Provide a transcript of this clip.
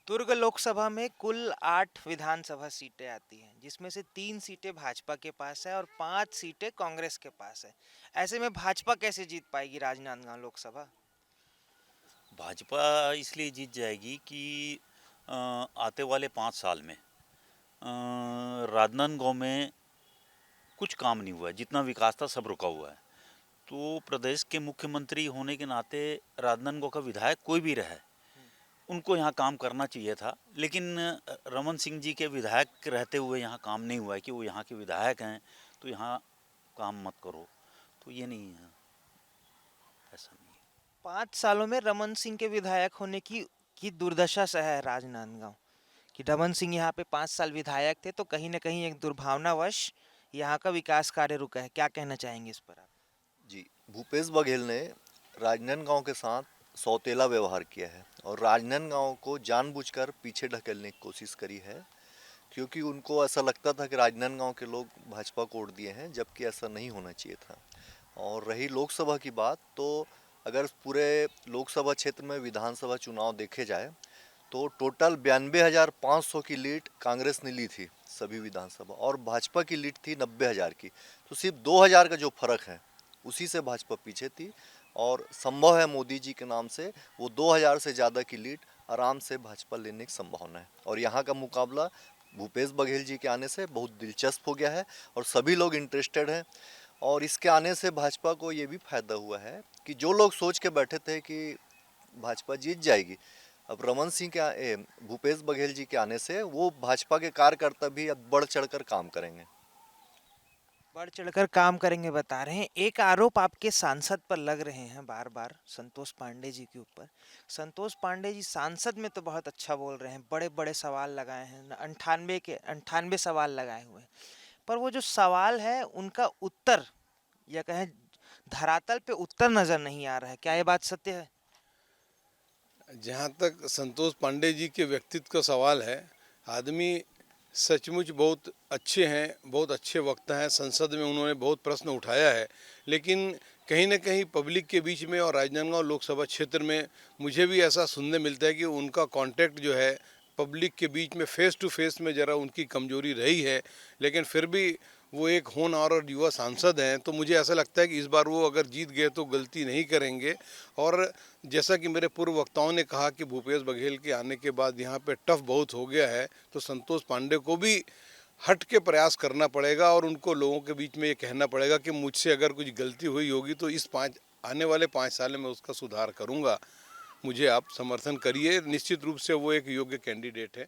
दुर्ग लोकसभा में कुल 8 विधानसभा सीटें आती हैं, जिसमें से 3 सीटें भाजपा के पास है और 5 सीटें कांग्रेस के पास है। ऐसे में भाजपा कैसे जीत पाएगी राजनांदगांव लोकसभा? भाजपा इसलिए जीत जाएगी कि आते वाले 5 साल में राजनांदगांव में कुछ काम नहीं हुआ है। जितना विकास था सब रुका हुआ है। तो प्रदेश के मुख्यमंत्री होने के नाते राजनांदगांव का विधायक कोई भी रहे, उनको यहाँ काम करना चाहिए था। लेकिन रमन सिंह जी के विधायक रहते हुए यहाँ काम नहीं हुआ है कि वो यहाँ के विधायक हैं तो यहाँ काम मत करो। तो ये नहीं है, ऐसा नहीं है। 5 सालों में रमन सिंह के विधायक होने की दुर्दशा सहा है राजनांदगांव कि रमन सिंह यहाँ पे 5 साल विधायक थे, तो कहीं ना कहीं एक दुर्भावनावश यहाँ का विकास कार्य रुका है। क्या कहना चाहेंगे इस पर आप? जी, भूपेश बघेल ने राजनांदगांव के साथ सौतेला व्यवहार किया है और राजनांदगांव को जानबूझकर पीछे ढकेलने की कोशिश करी है, क्योंकि उनको ऐसा लगता था कि राजनांदगांव के लोग भाजपा को वोट दिए हैं, जबकि ऐसा नहीं होना चाहिए था। और रही लोकसभा की बात, तो अगर पूरे लोकसभा क्षेत्र में विधानसभा चुनाव देखे जाए तो टोटल 92,500 की लीड कांग्रेस ने ली थी सभी विधानसभा, और भाजपा की लीड थी 90,000 की। तो सिर्फ 2,000 का जो फर्क है उसी से भाजपा पीछे थी, और संभव है मोदी जी के नाम से वो 2,000 से ज़्यादा की लीड आराम से भाजपा लेने की संभावना है। और यहाँ का मुकाबला भूपेश बघेल जी के आने से बहुत दिलचस्प हो गया है और सभी लोग इंटरेस्टेड हैं। और इसके आने से भाजपा को ये भी फायदा हुआ है कि जो लोग सोच के बैठे थे कि भाजपा जीत जाएगी, अब रमन सिंह के भूपेश बघेल जी के आने से वो भाजपा के कार्यकर्ता भी अब बढ़ चढ़कर काम करेंगे। बढ़ चढ़कर काम करेंगे बता रहे हैं। एक आरोप आपके सांसद पर लग रहे हैं बार बार, संतोष पांडे जी के ऊपर। संतोष पांडे जी सांसद में तो बहुत अच्छा बोल रहे हैं, बड़े बड़े सवाल लगाए हैं, 98 सवाल लगाए हुए हैं। पर वो जो सवाल है उनका उत्तर, या कहें धरातल पे उत्तर नजर नहीं आ रहा है। क्या ये बात सत्य है? जहाँ तक संतोष पांडे जी के व्यक्तित्व का सवाल है, आदमी सचमुच बहुत अच्छे हैं, बहुत अच्छे वक्ता हैं। संसद में उन्होंने बहुत प्रश्न उठाया है, लेकिन कहीं न कहीं पब्लिक के बीच में और राजनांदगांव लोकसभा क्षेत्र में मुझे भी ऐसा सुनने मिलता है कि उनका कांटेक्ट जो है पब्लिक के बीच में फेस टू फेस में ज़रा उनकी कमजोरी रही है। लेकिन फिर भी वो एक होनहार और युवा सांसद हैं, तो मुझे ऐसा लगता है कि इस बार वो अगर जीत गए तो गलती नहीं करेंगे। और जैसा कि मेरे पूर्व वक्ताओं ने कहा कि भूपेश बघेल के आने के बाद यहाँ पे टफ बहुत हो गया है, तो संतोष पांडे को भी हट के प्रयास करना पड़ेगा और उनको लोगों के बीच में ये कहना पड़ेगा कि मुझसे अगर कुछ गलती हुई होगी तो इस आने वाले 5 साल में उसका सुधार करूँगा। मुझे आप समर्थन करिए, निश्चित रूप से वो एक योग्य कैंडिडेट है।